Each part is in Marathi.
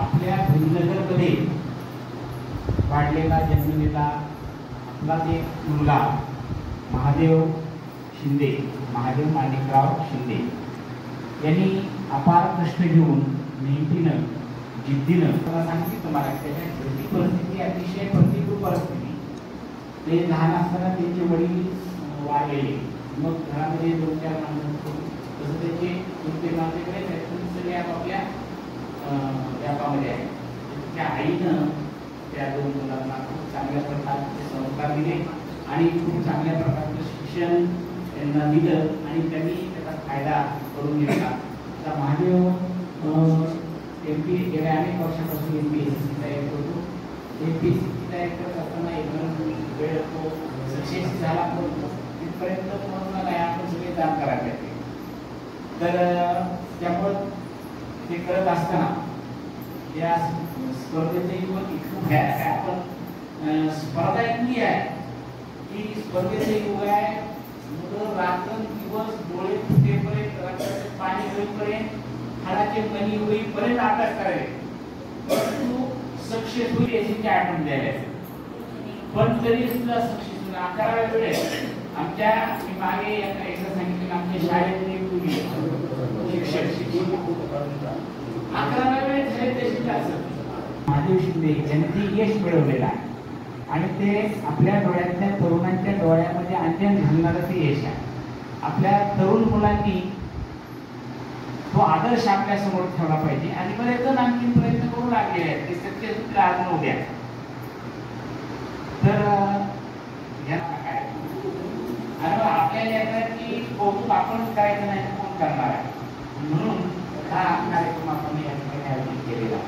आपल्या भीमनगरमध्ये वाढलेला जन्मलेला आपलाच एक मुलगा महादेव शिंदे, महादेव माणिकराव शिंदे यांनी अपार कष्ट घेऊन मेहनतीनं जिद्दीनं मला सांगितलं तुम्हाला त्याच्या घरची परिस्थिती अतिशय प्रतिकूल परिस्थिती. ते लहान असताना त्यांचे वडील वारलेले, मग घरामध्ये 2-4 माणसं तसं त्याचे ते माणसाकडे त्यातून सगळे आपापल्या व्यापामध्ये आहे. त्या आईनं त्या 2 मुलांना खूप चांगल्या प्रकारचे संस्कार दिले आणि खूप चांगल्या प्रकारचं शिक्षण त्यांना दिलं आणि त्यांनी त्याचा फायदा करून घेतला. आता महादेव MP गेल्या अनेक वर्षापासून MPSC तयारी करतो. MPSC तयारी करत असताना एकदम वेळ तो सक्सेस झाला, पण तिथपर्यंत पोहोचला नाही. आपण सगळे जाण करायला येते. तर त्यामुळं ते करत असताना या स्पर्धेचे युवक इतकं भयानक आहे. आपण स्पर्धा इतकी आहे की स्पर्धेचे युग आहे, मुलं रात्रंदिवस डोळे फुटेपर्यंत, रक्ताचे पाणी होईपर्यंत, हाडाचे मणी होईपर्यंत अभ्यास करायचे. परंतु सक्सेस होईल याची आठवण द्यायला, पण तरी सुद्धा सक्सेस होईल. 11व्या वेळेस आमच्या मी मागे एकदा सांगितलं, आमच्या शाळेमध्ये पूर्वी शिक्षक 11व्या वेळेस झाले तशी असं महादेव शिंदे यांनी यश मिळवलेलं आहे आणि ते आपल्या डोळ्यातल्या तरुणांच्या डोळ्यामध्ये अंजन घालणारं ते यश आहे. आपल्या तरुण मुलांनी तो आदर्श आपल्या समोर ठेवला पाहिजे आणि बरेच जण आणखी प्रयत्न करू लागलेले आहेत ते सत्य आज उद्या. तर काय आणि आपल्या लेकरांची कौतुक आपणच करायचं नाही तर कोण करणार आहे, म्हणून हा कार्यक्रम आपण या ठिकाणी आयोजित केलेला.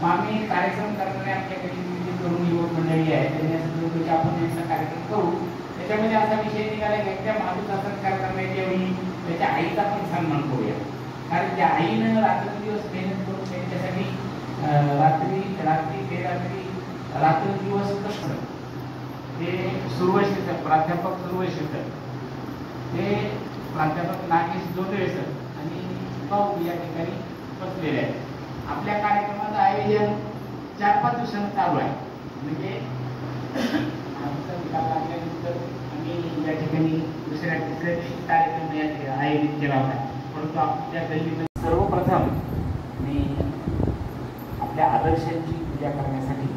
मग आम्ही कार्यक्रम करणारे आमच्याकडे जी तरुण युवक मंडळी आहे त्यांच्यासोबत आपण यांचा कार्यक्रम करू. त्याच्यामध्ये असा विषय निघाला की त्या माणूचा सत्कार करण्याच्या वेळी त्याच्या आईचा पण सन्मान करूया. कारण त्या आईनं रात्रंदिवस मेहनत करून त्यांच्यासाठी रात्रंदिवस कष्ट, ते सुरवशीकर प्राध्यापक सुरवशीकर, ते प्राध्यापक नागेश जोडवे सर आणि भाऊ या ठिकाणी बसलेले आहेत. आपल्या कार्यक्रमाचं आयोजन 4-5 दिवसांनी चालू आहे. म्हणजे आमचा विभाग लागल्यानंतर आम्ही या ठिकाणी दुसऱ्या तिसऱ्या दिवशी कार्यक्रम या ठिकाणी आयोजित केला होता. परंतु आपल्या गल्लीमध्ये सर्वप्रथम मी आपल्या आदर्शांची पूजा करण्यासाठी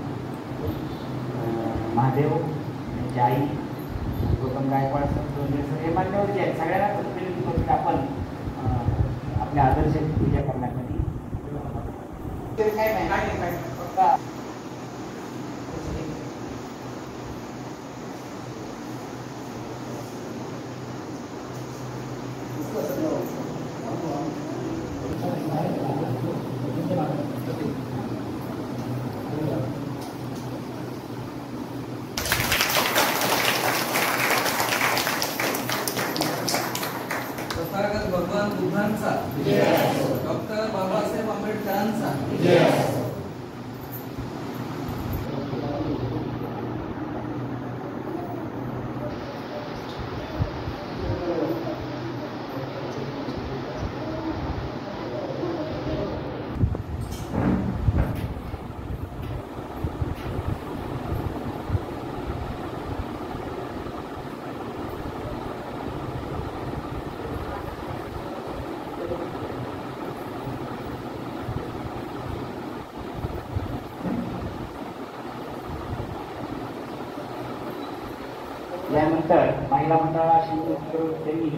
महादेव त्यांची आई गौतम गायकवाड सर हे मान्यवर जे आहेत सगळ्यांना विनंती करतो की आपण आपल्या आदर्शांची पूजा करण्यासाठी काय नाही फक्त भगवान बुद्धांचा, डॉक्टर बाबासाहेब आंबेडकरांचा, यानंतर महिला मंडळाशी त्यांनी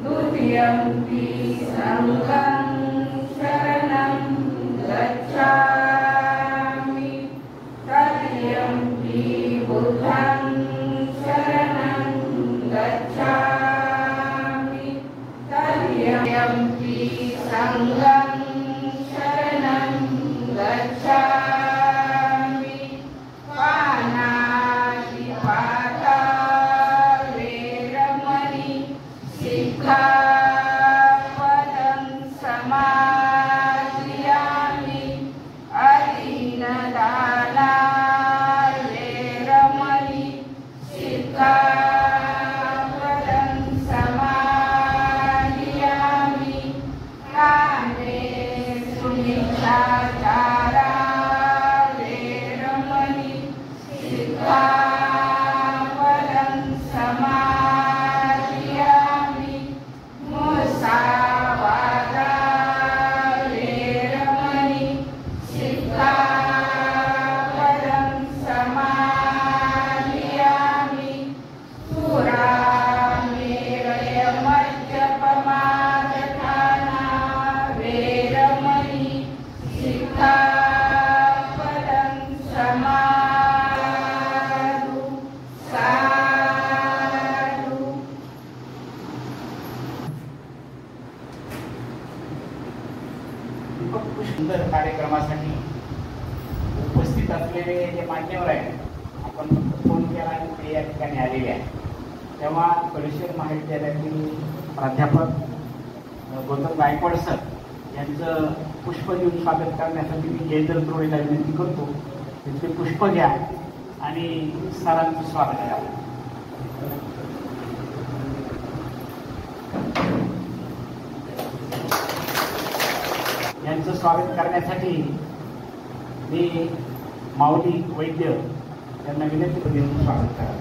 द्वितीयम्पि संघं शरणं गच्छामि तृतीयम्पि बुद्धं शरणं गच्छामि तृतीयम्पि संघं शरणं गच्छामि पानातिपाता वेरमणि सिक्खापदं समादियामि अदीनदाना वेरमणि सिक्खापदं समादियामि कामे सुमिच्छाचारा वेरमणि सिक्खापदं समादियामि मुसावादा वेरमणि सिक्खापदं समादियामि सुरामेरयमद्यपमादठाना वेरमणि सिक्खापदं समादु साधु। खूप सुंदर कार्यक्रमासाठी उपस्थित असलेले जे मान्यवर आहेत, आपण फोन केला आणि ते या ठिकाणी आलेले आहे. तेव्हा कलेश्वर महाविद्यालयातील प्राध्यापक गौतम गायकवाड सर यांचं पुष्प देऊन स्वागत करण्यासाठी मी जयेंद्र त्रोडेला विनंती करतो. त्यांचे पुष्प घ्या आणि सरांचं स्वागत करा. यांचं स्वागत करण्यासाठी मी माऊली वैद्य यांना विनंती देऊन स्वागत करा.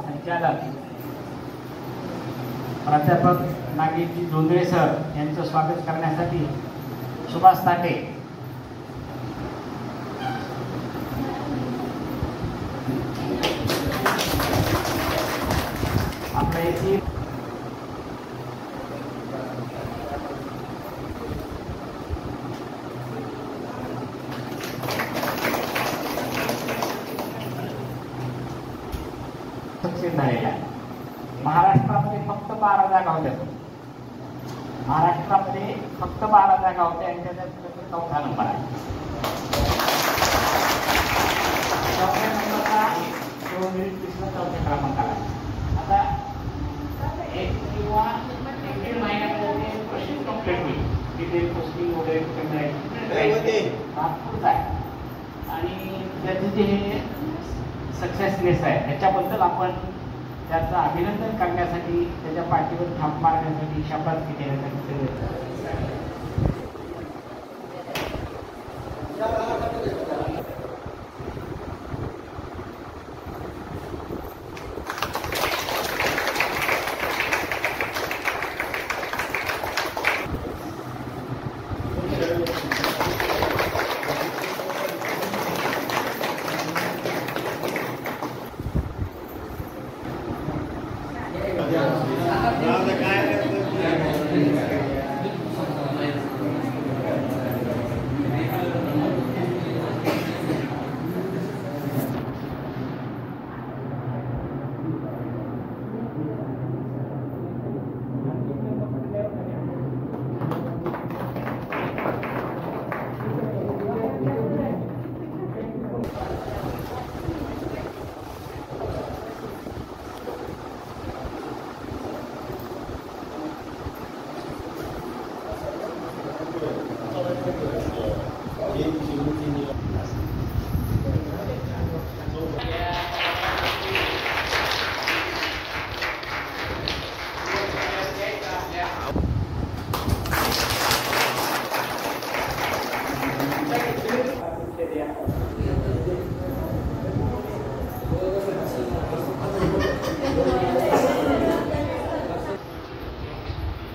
संचालक प्राध्यापक नागेशजी जोंधळे सर यांचं स्वागत करण्यासाठी सुभाष ताटे, आपल्या येथील सक्सेस झालेला आहे. महाराष्ट्रामध्ये फक्त 12 जागा होत्या. महाराष्ट्रामध्ये फक्त 12 जागा होत्या आणि त्याच्यात 4था नंबर आहे. 4थ्या नंबरला चौथ्या क्रमांकाला. आता एक किंवा 1.5 महिन्यामध्ये प्रोसेस कंप्लीट होईल. डिटेल पोस्टिंग वगैरे नागपूरचा आहे आणि त्याचं जे सक्सेसनेस आहे त्याच्याबद्दल आपण त्याचं अभिनंदन करण्यासाठी, त्याच्या पाठीवर थाप मारण्यासाठी, शाबासकी देण्यासाठी सगळे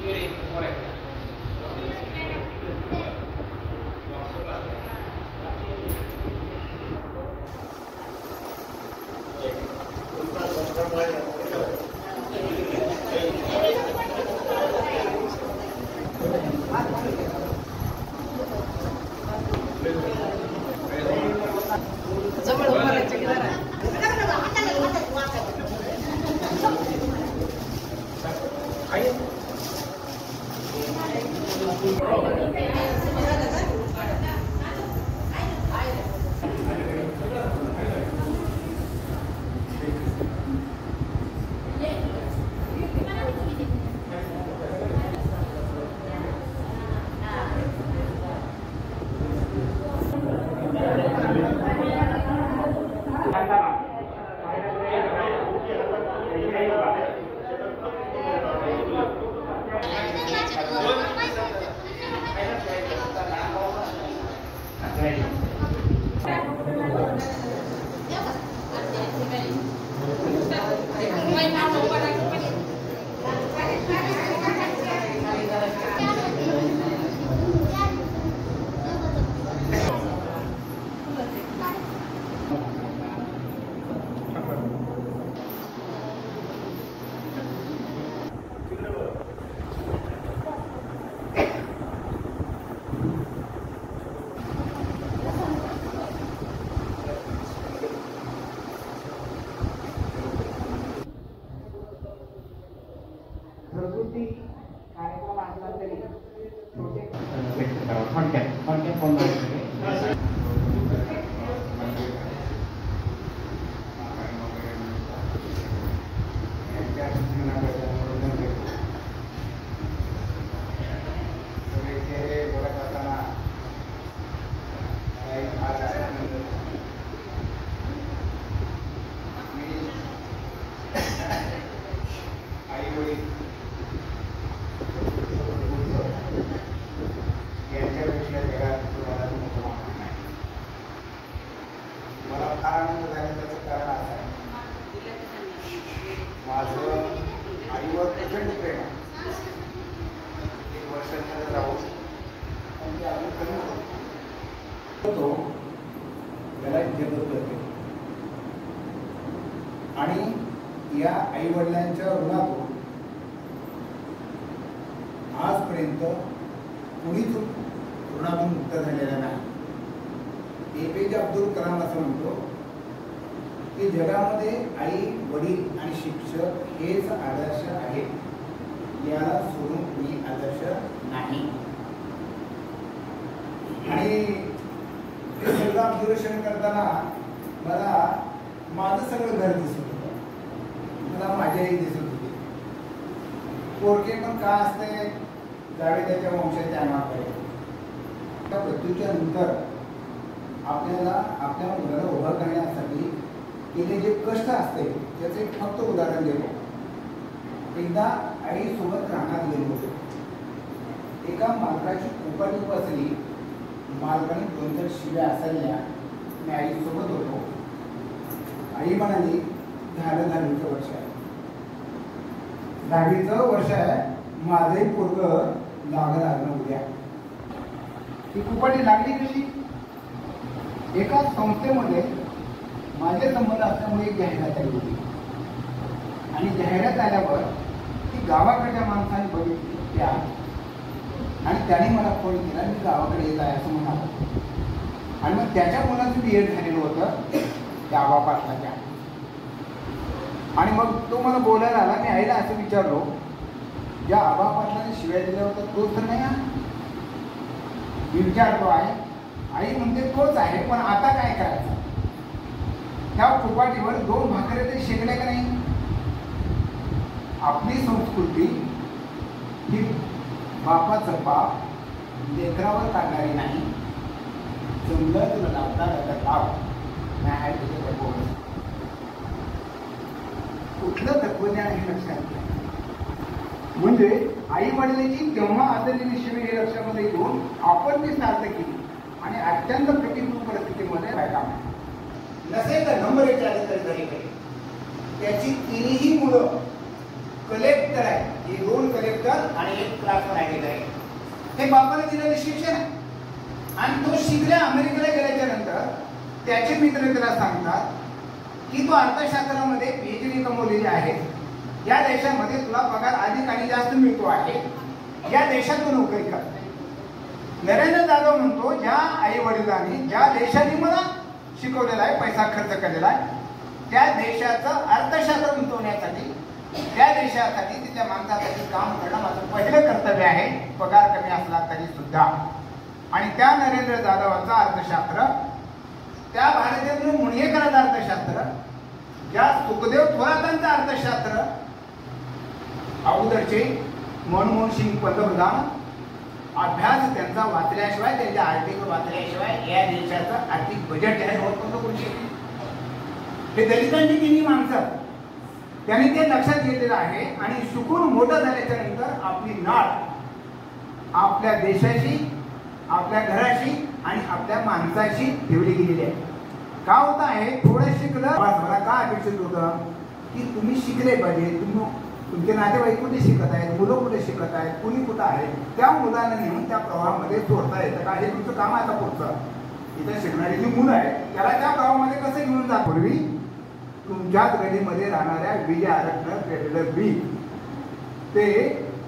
Beauty. घरगुती कार्यक्रम असला तरी छोटे थोडक्यात फोन माझं आईवर प्रचंड प्रेम आहे. 1 वर्षाच्या राहून पण ते अजून कमी होतो त्याला जगत करते आणि या आई वडिलांच्या ऋणातून आजपर्यंत कुणीच ऋणातून मुक्त झालेला नाही. APJ अब्दुल कलाम असं म्हणतो की जगामध्ये आई वडील आणि शिक्षक हेच आदर्श आहेत, याला सोडून कुणी आदर्श नाही. आणि ते सगळं ऑब्झर्वेशन करताना मला माझं सगळं घर दिसत होतं, मला माझी आई दिसत होती. पोरके पण का असते जावे त्याच्या वंशाच्या नावाकडे. त्या मृत्यूच्या नंतर आपल्याला आपल्या मुलाला उभा करण्यासाठी केले जे कष्ट असते त्याचे एक फक्त उदाहरण देतो. एकदा आई सोबत राहण्यात गेलो होतो. एका मालकाची कोपाटी बसली. मालकाने 2-4 शिव्या असल्या. मी आई सोबत होतो. आई म्हणाली झालं 10वीचं वर्ष आहे, 10वीचं वर्ष आहे, माझंही पोरगं लागलं उद्या. ती कोपाटी लागली कशी? एका संस्थेमध्ये माझे संबंध असल्यामुळे एक जाहिरात आली होती आणि जाहिरात आल्यावर ती गावाकडच्या माणसाने बघितली त्या आणि त्याने मला फोन केला, मी गावाकडे येत आहे असं म्हणाला. आणि मग त्याच्या मुलाचं BEd झालेलं होतं त्या आबा पाटलाच्या. आणि मग तो मला बोलायला आला. मी आईला असं विचारलो, ज्या आबा पाटलाने शिव्या दिल्या होत्या तोच तर नाही हा? मी विचारतो आहे. आई म्हणते तोच आहे, पण आता काय करायचं? त्या फुपाटीवर 2 भाकऱ्या तरी शेकल्या का नाही? आपली संस्कृती ही बापाचं पाप लेकरावर काढणारी नाही. जमलं तुला लावता तर लाव, नाही आहे तुझं तत्व. कुठलं तत्वज्ञान हे लक्षात घ्या. म्हणजे आई वडिलांची तेव्हा आदरलेली शिवे हे लक्षामध्ये घेऊन आपण ती सार्थ केली आणि अत्यंत प्रतिकूल परिस्थितीमध्ये राहिला. नसेल तर नंबर 1 अधिकारी त्याची 3ही मुलं कलेक्टर आहे. 2 कलेक्टर आणि 1 क्लासवर आहे. हे बापाने दिलेलं शिक्षण आहे. आणि तो शिकल्या अमेरिकेला गेल्याच्या नंतर त्याचे मित्र त्याला सांगतात की तू अर्थशास्त्रामध्ये PhD कमवलेली आहे, या देशामध्ये तुला पगार अधिक आणि जास्त मिळतो आहे, या देशात तू नोकरी कर. नरेंद्र जाधव म्हणतो ज्या आई वडिलांनी ज्या देशाने मला शिकवलेला आहे, पैसा खर्च केलेला आहे, त्या देशाचं अर्थशास्त्र गुंतवण्यासाठी, त्या देशासाठी तिथल्या माणसासाठी काम करणं माझं पहिलं कर्तव्य आहे, पगार कमी असला तरी सुद्धा. आणि त्या नरेंद्र जाधवांचं अर्थशास्त्र, त्या भारतीय मुणगेकरांचं अर्थशास्त्र, ज्या सुखदेव थोरातांचं अर्थशास्त्र, अगोदरचे मनमोहन सिंग पंतप्रधान अभ्यास त्यांचा वाचल्याशिवाय, त्यांचे आर्टिकल वाचल्याशिवाय या देशाचं आर्थिक बजेट जाहीर होत नव्हतं कोणी. हे दलितांची तिन्ही माणसं त्यांनी ते लक्षात घेतलेलं आहे. आणि शिकून मोठं झाल्याच्या नंतर आपली नाळ आपल्या देशाशी, आपल्या घराशी आणि आपल्या माणसाशी ठेवली गेलेली आहे. का होत आहे, थोडं शिकलं मला का अपेक्षित होतं की तुम्ही शिकले पाहिजे, तुमचे नातेवाईक कुठे शिकत आहेत, मुलं कुठे शिकत आहेत, कुणी कुठं आहे, त्या मुलांना नेऊन त्या प्रवाहामध्ये सोडता येतं का, हे तुमचं काम आता पुढचं. इथे शिकणारी जी मुलं आहेत त्याला त्या प्रवाहामध्ये कसं घेऊन जा. पूर्वी तुमच्याच गलीमध्ये राहणाऱ्या विजय आरक्षण पेलेलं बी ते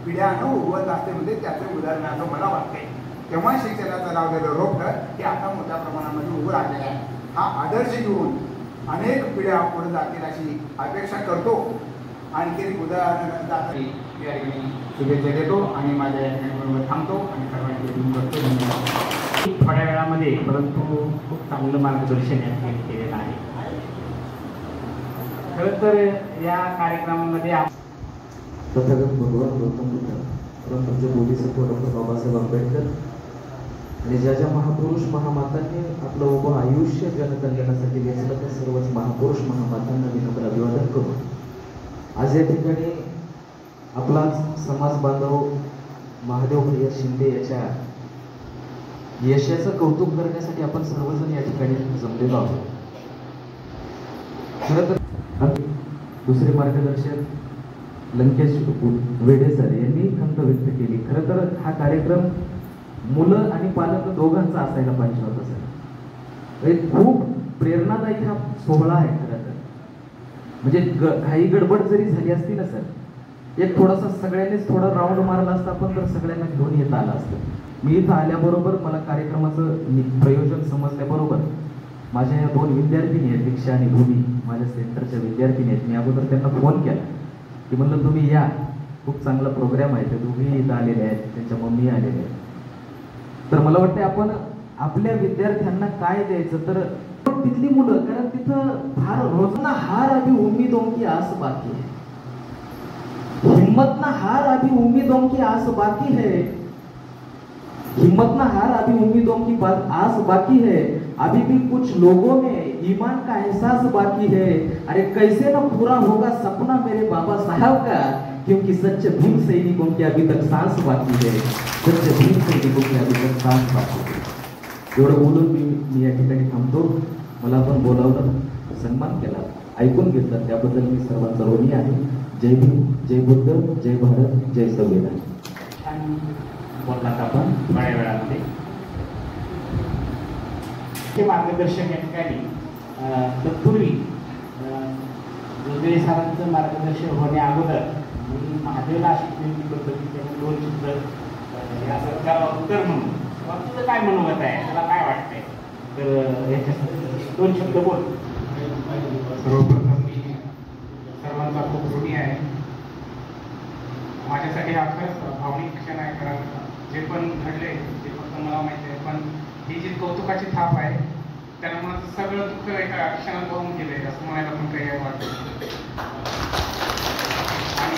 पिढ्यानं उगवत असते, म्हणजे त्याचं उदाहरण असं मला वाटतंय. तेव्हा शिक्षणाचं लावलेलं रोपटं हे आता मोठ्या प्रमाणामध्ये उभं राहिलेलं आहे. हा आदर्श घेऊन अनेक पिढ्या पुढे जातील अशी अपेक्षा करतो. आणखी उदाहरण शुभेच्छा देतो आणि माझ्या थांबतो आणि सर्वांची करतो. थोड्या वेळामध्ये परंतु खूप चांगलं मार्गदर्शन या ठिकाणी केलेलं आहे. खरं तर या कार्यक्रमामध्ये तथागत भगवान गौतम बुद्ध, परमपूज्य बोधिसत्व डॉक्टर बाबासाहेब आंबेडकर आणि ज्या ज्या महापुरुष महामातांनी आपलं उभं आयुष्य जनकल्याणासाठी वेचलं त्या सर्वच महापुरुष महामातांना विनम्र अभिवादन करून आज या ठिकाणी आपला समाज बांधव महादेव भैया शिंदे याच्या यशाचं कौतुक करण्यासाठी आपण सर्वजण या ठिकाणी जमलेलो आहोत. खरं तर दुसरे मार्गदर्शक लंकेश वेढे सर यांनी खंत व्यक्त केली. खरं तर हा कार्यक्रम मुलं आणि पालक दोघांचा असायला पाहिजे होता सर. एक खूप प्रेरणादायी हा सोहळा आहे. खरं तर म्हणजे काही गडबड जरी झाली असती ना सर, एक थोडासा सगळ्यांनीच थोडा राऊंड मारला असता आपण तर सगळ्यांना घेऊन येता आलं असतं. मी इथं आल्याबरोबर मला कार्यक्रमाचं प्रयोजन समजल्याबरोबर माझ्या या 2 विद्यार्थिनी आहेत, दीक्षा आणि भूमी, माझ्या सेंटरच्या विद्यार्थिनी आहेत. मी अगोदर त्यांना फोन केला की म्हणलं तुम्ही या, खूप चांगला प्रोग्राम आहे. ते दोघेही इथं आलेले आहेत, त्यांच्या मम्मी आलेल्या आहेत. तर मला वाटतं आपण आपल्या विद्यार्थ्यांना काय द्यायचं, तर तिथली मुलं, कारण तिथं फार रोजना हार अभी उम्मीदों की आस बाकी है, हिम्मत ना हार अभी उम्मीदों की आस बाकी है, हिम्मत ना हार अभी उम्मीदों की आस बाकी है, अभी भी कुछ लोगों में ईमान का एहसास बाकी है, अरे कैसे ना पूरा होगा सपना मेरे बाबा साहब का, क्योंकि सच्चे भीम सैनिकों की अभी तक सांस बाकी है, सच्चे भीम सैनिकों की अभी तक सांस बाकी है. एवढं बोलून मी या ठिकाणी थांबतो. मला पण बोलावलं, सन्मान केला, ऐकून घेतलं, त्याबद्दल मी सर्वांचा ऋणी आहे. जय भीम, जय बुद्ध, जय भारत, जय संविधान. छान बोललात आपण थोड्या वेळामध्ये. हे मार्गदर्शन या ठिकाणी तत्पूर्वी जोगळे सरांचं मार्गदर्शन होण्या अगोदर मी महादेवला शिकलेली पद्धती त्यामुळे 2 शब्द या सरकारला उत्तर म्हणून तुझं काय मनोगत आहे, तुला काय वाटतंय, तर याच्यासाठी 2 शब्द बोल. सर्वप्रथम मी सर्वांचा खूप ऋणी आहे. माझ्यासाठी हा खरंच भावनिक क्षण आहे, कारण जे पण घडले ते फक्त मला माहिती आहे, पण ही जी कौतुकाची थाप आहे त्यानं माझं सगळं दुःख एका क्षणात वाहून गेलंय असं म्हणायला पण काही वाटतं. आणि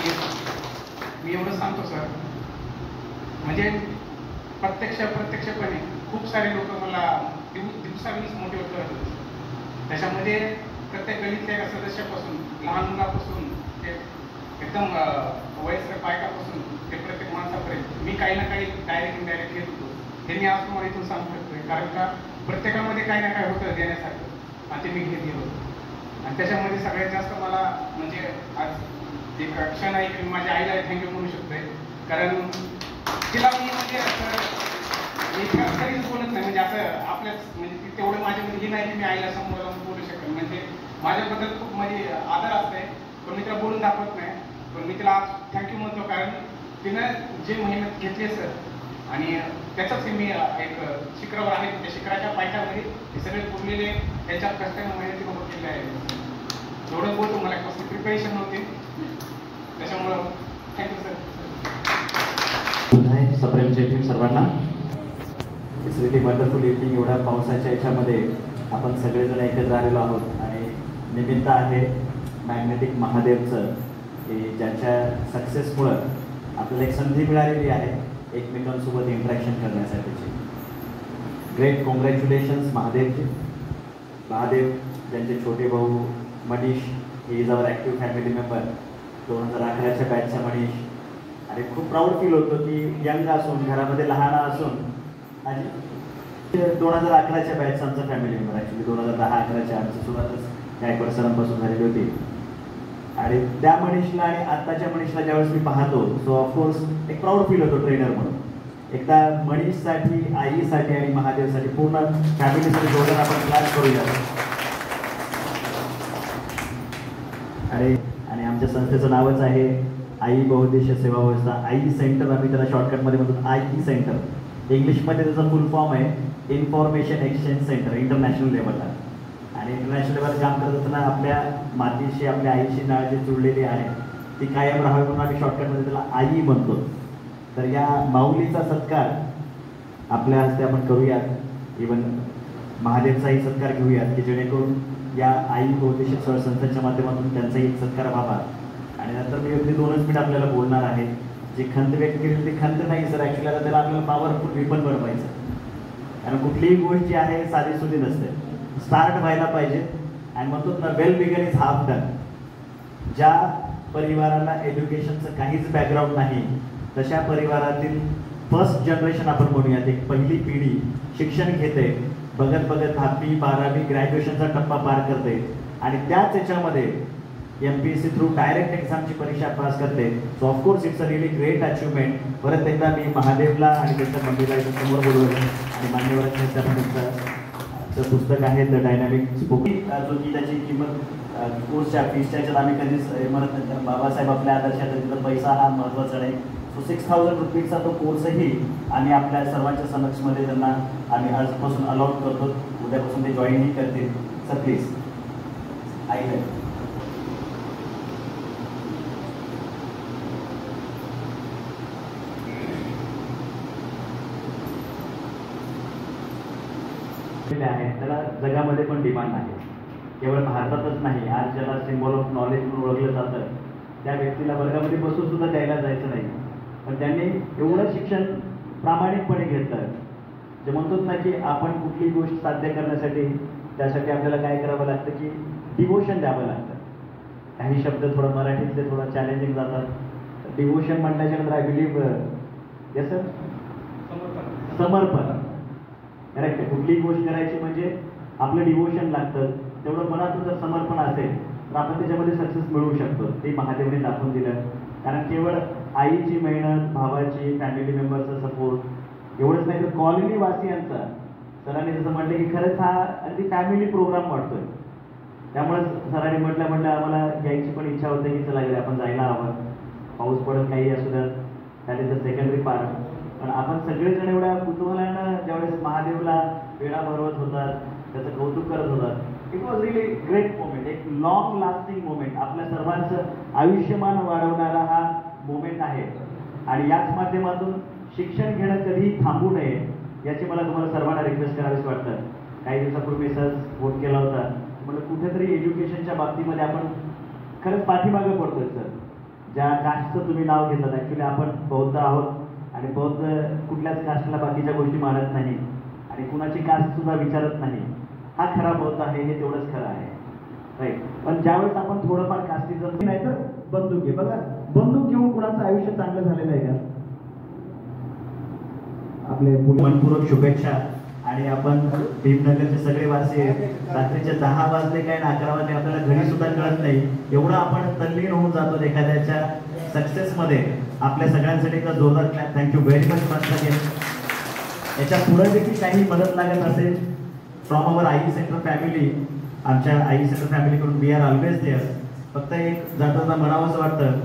मी एवढं सांगतो सर, म्हणजे प्रत्यक्षपणे खूप सारे लोक मला दिवसावेळीच मोटिवेट करत होते. त्याच्यामध्ये प्रत्येक गलीतल्या एका सदस्यापासून, लहान मुलापासून ते एकदम वयस्कर बायकापासून ते प्रत्येक माणसापर्यंत मी काही ना काही डायरेक्ट इनडायरेक्ट घेत होतो. हे मी आज तुम्हाला इथून सांगू शकतोय, कारण का प्रत्येकामध्ये काही ना काही होतं देण्यासारखं आणि ते मी घेत गेलो. आणि त्याच्यामध्ये सगळ्यात जास्त मला म्हणजे आज एक क्षण आहे की माझ्या आईला थँक्यू म्हणू शकतोय, कारण तिला मी म्हणजे आपल्याच म्हणजे ती तेवढं माझ्यामध्ये ही नाही की मी आईला समोर जाऊन बोलू शकेल. म्हणजे माझ्याबद्दल खूप म्हणजे आदर असते, पण मी तिला बोलून दाखवत नाही. पण मी तिला थँक्यू म्हणतो, कारण तिनं जे मेहनत घेतली सर, आणि त्याचाच मी एक शिखरावर आहे. त्या शिखराच्या पायथ्यामध्ये हे सगळे पुरलेले त्यांच्या कष्टाने मेहनतीनं होत आहे. एवढं बोलतो, मला कसली प्रिपरेशन नव्हती, त्याच्यामुळं थँक्यू सर. सप्रेम जय भीम सर्वांना. It's relief wonderful evening. एवढ्या पावसाच्या याच्यामध्ये आपण सगळेजण एकत्र आलेलो आहोत आणि निमित्त आहे मॅग्नेटिक महादेवचं, की ज्याच्या सक्सेसमुळं आपल्याला एक संधी मिळालेली आहे एकमेकांसोबत इंटरॅक्शन करण्यासाठीची. ग्रेट कॉंग्रॅच्युलेशन्स महादेवजी. महादेव ज्यांचे छोटे भाऊ Manish, he is our active family member, 2011च्या बॅचचा मनीष. आणि खूप प्राऊड फील होतो की यंग असून, घरामध्ये लहान असून, आणि 2011च्या बॅचचा आमचा फॅमिली मेंबर. ॲक्च्युली 2010-11च्या आमची सुरुवातच गायकवाड सरांपासून झालेली होती. आणि त्या मनीषला आणि आत्ताच्या मनीषला ज्यावेळेस मी पाहतो, सो ऑफकोर्स एक प्राऊड फील होतो ट्रेनर म्हणून. एकदा मनीषसाठी, आईसाठी आणि महादेवसाठी, पूर्ण फॅमिलीसाठी जोडून आपण क्लास करूया. आणि आमच्या संस्थेचं नावच आहे आई बहुउद्देशीय सेवा व्यवस्था, आई सेंटर. आम्ही त्याला शॉर्टकटमध्ये म्हणतो आई सेंटर. इंग्लिशमध्ये त्याचा फुल फॉर्म आहे इन्फॉर्मेशन एक्सचेंज सेंटर, इंटरनॅशनल लेवलला. आणि इंटरनॅशनल लेवलला काम करत असताना आपल्या मातीशी, आपल्या आईशी नाळ जी जुळलेली आहे ती कायम राहावी म्हणून आम्ही शॉर्टकटमध्ये त्याला आई म्हणतो. तर या माऊलीचा सत्कार आपल्या हस्ते आपण करूयात. इवन महादेवचाही सत्कार घेऊयात, की जेणेकरून या आई बहुउद्देशीय सेवा संस्थेच्या माध्यमातून त्यांचाही एक सत्कार व्हावा. आणि नंतर मी अगदी 2च मिनिट आपल्याला बोलणार आहे. जी खंत व्यक्त केली ती खंत नाही सर, ॲक्च्युली आता त्याला आपल्याला पॉवरफुल विपन बनवायचं. कारण कुठलीही गोष्ट जी आहे साधीसुधी नसते, स्टार्ट व्हायला पाहिजे. आणि म्हणतो ना, well begun is half done. ज्या परिवाराला एज्युकेशनचं काहीच बॅकग्राऊंड नाही, तशा परिवारातील फर्स्ट जनरेशन आपण म्हणूयात, एक पहिली पिढी शिक्षण घेते, बघत बघत 10वी 12वी ग्रॅज्युएशनचा टप्पा पार करते, आणि त्याच याच्यामध्ये MPSC थ्रू डायरेक्ट एक्झामची परीक्षा पास करते. So of course it's a really great achievement. परत एकदा मी महादेवला आणि त्यांच्या मंडळीला समोर बोलवलं. आणि मान्यवरांचं आपण त्यांचं पुस्तक आहे द डायनॅमिक स्पोकन, जो की त्याची किंमत कोर्सच्या फीसच्या याच्यात आम्ही कधीच म्हणत नाही, कारण बाबासाहेब आपल्या आदर्शात तिथं पैसा हा महत्त्वाचा नाही. सो 6000 रुपीजचा तो कोर्सही आम्ही आपल्या सर्वांच्या समक्षमध्ये त्यांना आम्ही आजपासून अलॉट करतो. उद्यापासून ते जॉईनही करतील. सर प्लीज ऐका. आहे त्याला जगामध्ये पण डिमांड आहे, केवळ भारतातच नाही. आज ज्याला सिम्बॉल ऑफ नॉलेज म्हणून ओळखलं जातं, त्या व्यक्तीला वर्गामध्ये बसून सुद्धा द्यायला जायचं नाही, पण त्यांनी एवढं शिक्षण प्रामाणिकपणे घेतलं. जे म्हणतोच ना की आपण कुठली गोष्ट साध्य करण्यासाठी त्यासाठी आपल्याला काय करावं लागतं, की डिवोशन द्यावं लागतं. काही शब्द थोडं मराठीतले थोडं चॅलेंजिंग जातात. डिवोशन म्हटल्याच्या नंतर आय बिलीव्ह येस सर, समर्पण. करेक्ट. कुठलीही गोष्ट करायची म्हणजे आपलं डिवोशन लागतं. तेवढं मनातून जर समर्पण असेल तर आपण त्याच्यामध्ये सक्सेस मिळवू शकतो. ते महादेवने दाखवून दिलं. कारण केवळ आईची मेहनत, भावाची, फॅमिली मेंबरचा सपोर्ट एवढंच नाही तर कॉलनी वासियांचा, सरांनी जसं म्हटलं की खरंच हा अगदी फॅमिली प्रोग्राम वाटतोय. त्यामुळे सरांनी म्हटलं आम्हाला यायची पण इच्छा होते की चला आपण जायला हवं. पाऊस पडत काही असू द्या, that is the secondary part. पण आपण सगळेजण एवढ्या कुतूहलानं ज्यावेळेस महादेवला वेळा भरवत होतात, त्याचं कौतुक करत होतात. It was really great moment. एक लॉंग लास्टिंग मोमेंट, आपल्या सर्वांचं आयुष्यमान वाढवणारा हा मोमेंट आहे. आणि याच माध्यमातून शिक्षण घेणं कधीही थांबू नये याची मला तुम्हाला सर्वांना रिक्वेस्ट करावीच वाटतं. काही दिवसापूर्वी मी सहज फोन केला होता, म्हणजे कुठेतरी एज्युकेशनच्या बाबतीमध्ये आपण खरंच पाठीमागे पडतोय सर. ज्या कास्टचं तुम्ही नाव घेतात, ॲक्च्युली आपण बौद्ध आहोत आणि बौद्ध कुठल्याच कास्टला बाकीच्या गोष्टी मानत नाही आणि कुणाची कास्ट सुद्धा विचारत नाही. हा खरा बौद्ध आहे, हे तेवढंच खरं आहे, राईट. पण ज्यावेळेस आपण थोडंफार कास्टिझम नाही तर बंदूक घे. बघा, बंदूक घेऊन कुणाचं आयुष्य चांगलं झालेलं आहे का? आपले मनपूर्वक शुभेच्छा. आणि आपण भीमनगरचे सगळे वासी रात्रीचे 10 वाजले काय ना 11 वाजले आपल्याला घरी सुद्धा कळत नाही, एवढं आपण तल्लीन होऊन जातो एखाद्याच्या सक्सेसमध्ये. आपल्या सगळ्यांसाठी जोरदार क्लॅप. Thank you very much. याच्या पुढे देखील काही मदत लागत असेल from our eye centre family, आमच्या आई सेंटर फॅमिलीकडून वी आर ऑलवेज देअर. फक्त एक जाताना म्हणावंसं वाटतं,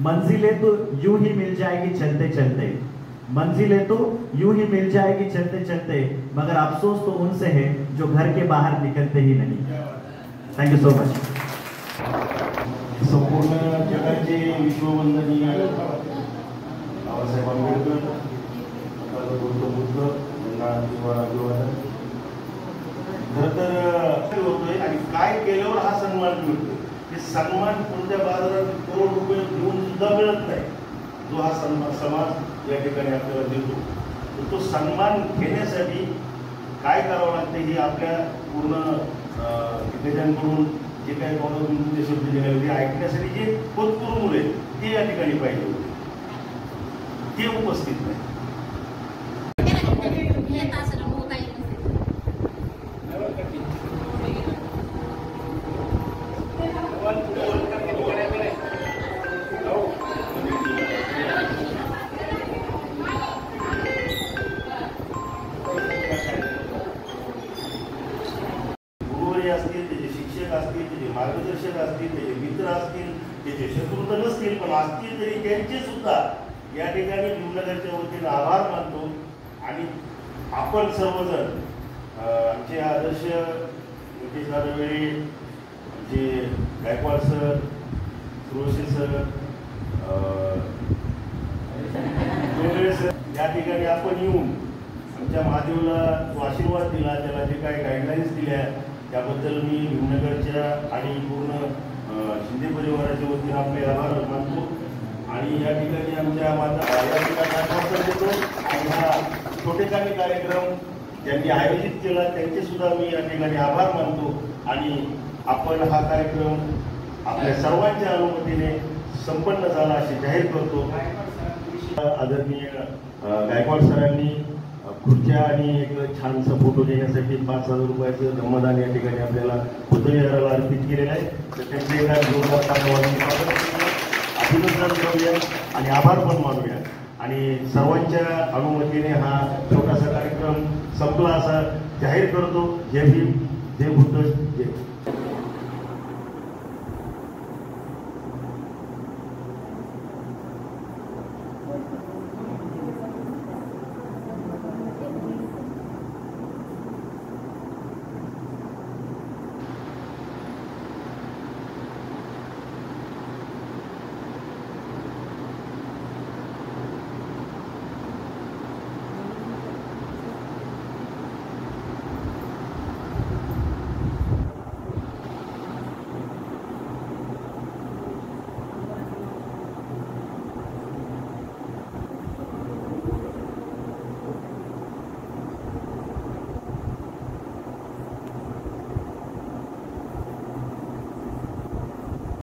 मंजिले तो यूं ही मिल जाएगी चलते चलते, मंजिले तो यूं ही मिल जाएगी चलते चलते, मगर अफसोस तो उनसे है जो घर के बाहर निकलते ही नहीं. Thank you so much. संपूर्ण जगाचे विश्ववंदनीय बाबासाहेब आंबेडकर, गौतम बुद्ध यांना किंवा अभिवादन. खरं तर होतोय आणि काय केल्यावर हा सन्मान मिळतोय, हे सन्मान कोणत्या बाजारात करोड रुपये देऊन सुद्धा मिळत नाही. जो हा सन्मान समाज या ठिकाणी आपल्याला देतो, तर तो सन्मान घेण्यासाठी काय करावं लागतं ही आपल्या पूर्ण विद्यार्थ्यांकडून जे काही गौरवबिंदू शब्द दिले होते ऐकण्यासाठी जे पोतपूर मुले ते या ठिकाणी पाहिजे होते, ते उपस्थित नाही. असतील, त्याचे शिक्षक असतील, त्याचे मार्गदर्शक असतील, त्याचे मित्र असतील, त्याचे शत्रू तर नसतील पण असतील तरी त्यांचे सुद्धा या ठिकाणी भीमनगरच्या वतीने आभार मानतो. आणि आपण सर्वजण आमचे आदर्श मुकेश दादावेळे, आमचे Gaikwad sir, Suroshe sir, Dongre sir, या ठिकाणी आपण येऊन आमच्या महादेवला जो आशीर्वाद दिला, त्याला जे काही गाईडलाईन्स दिल्या त्याबद्दल मी भीमनगरच्या आणि पूर्ण शिंदे परिवाराच्या वतीने आपले आभार मानतो. आणि या ठिकाणी आमच्या माता या ठिकाणी आश्वासन देतो. आणि हा छोटेखानी कार्यक्रम ज्यांनी आयोजित केला त्यांचे सुद्धा मी या ठिकाणी आभार मानतो. आणि आपण हा कार्यक्रम आपल्या सर्वांच्या अनुमतीने संपन्न झाला असे जाहीर करतो. आदरणीय गायकवाड सरांनी खुर्च्या आणि एक छानसा फोटो घेण्यासाठी 5,000 रुपयाचं धम्मदान या ठिकाणी आपल्याला पुतळीला अर्पित केलेलं आहे. तर त्यांचे एका जोरदार अभिनंदन करूया आणि आभार पण मानूया. आणि सर्वांच्या अनुमतीने हा छोटासा कार्यक्रम संपला असा जाहीर करतो. जय भीम, जय बुद्ध,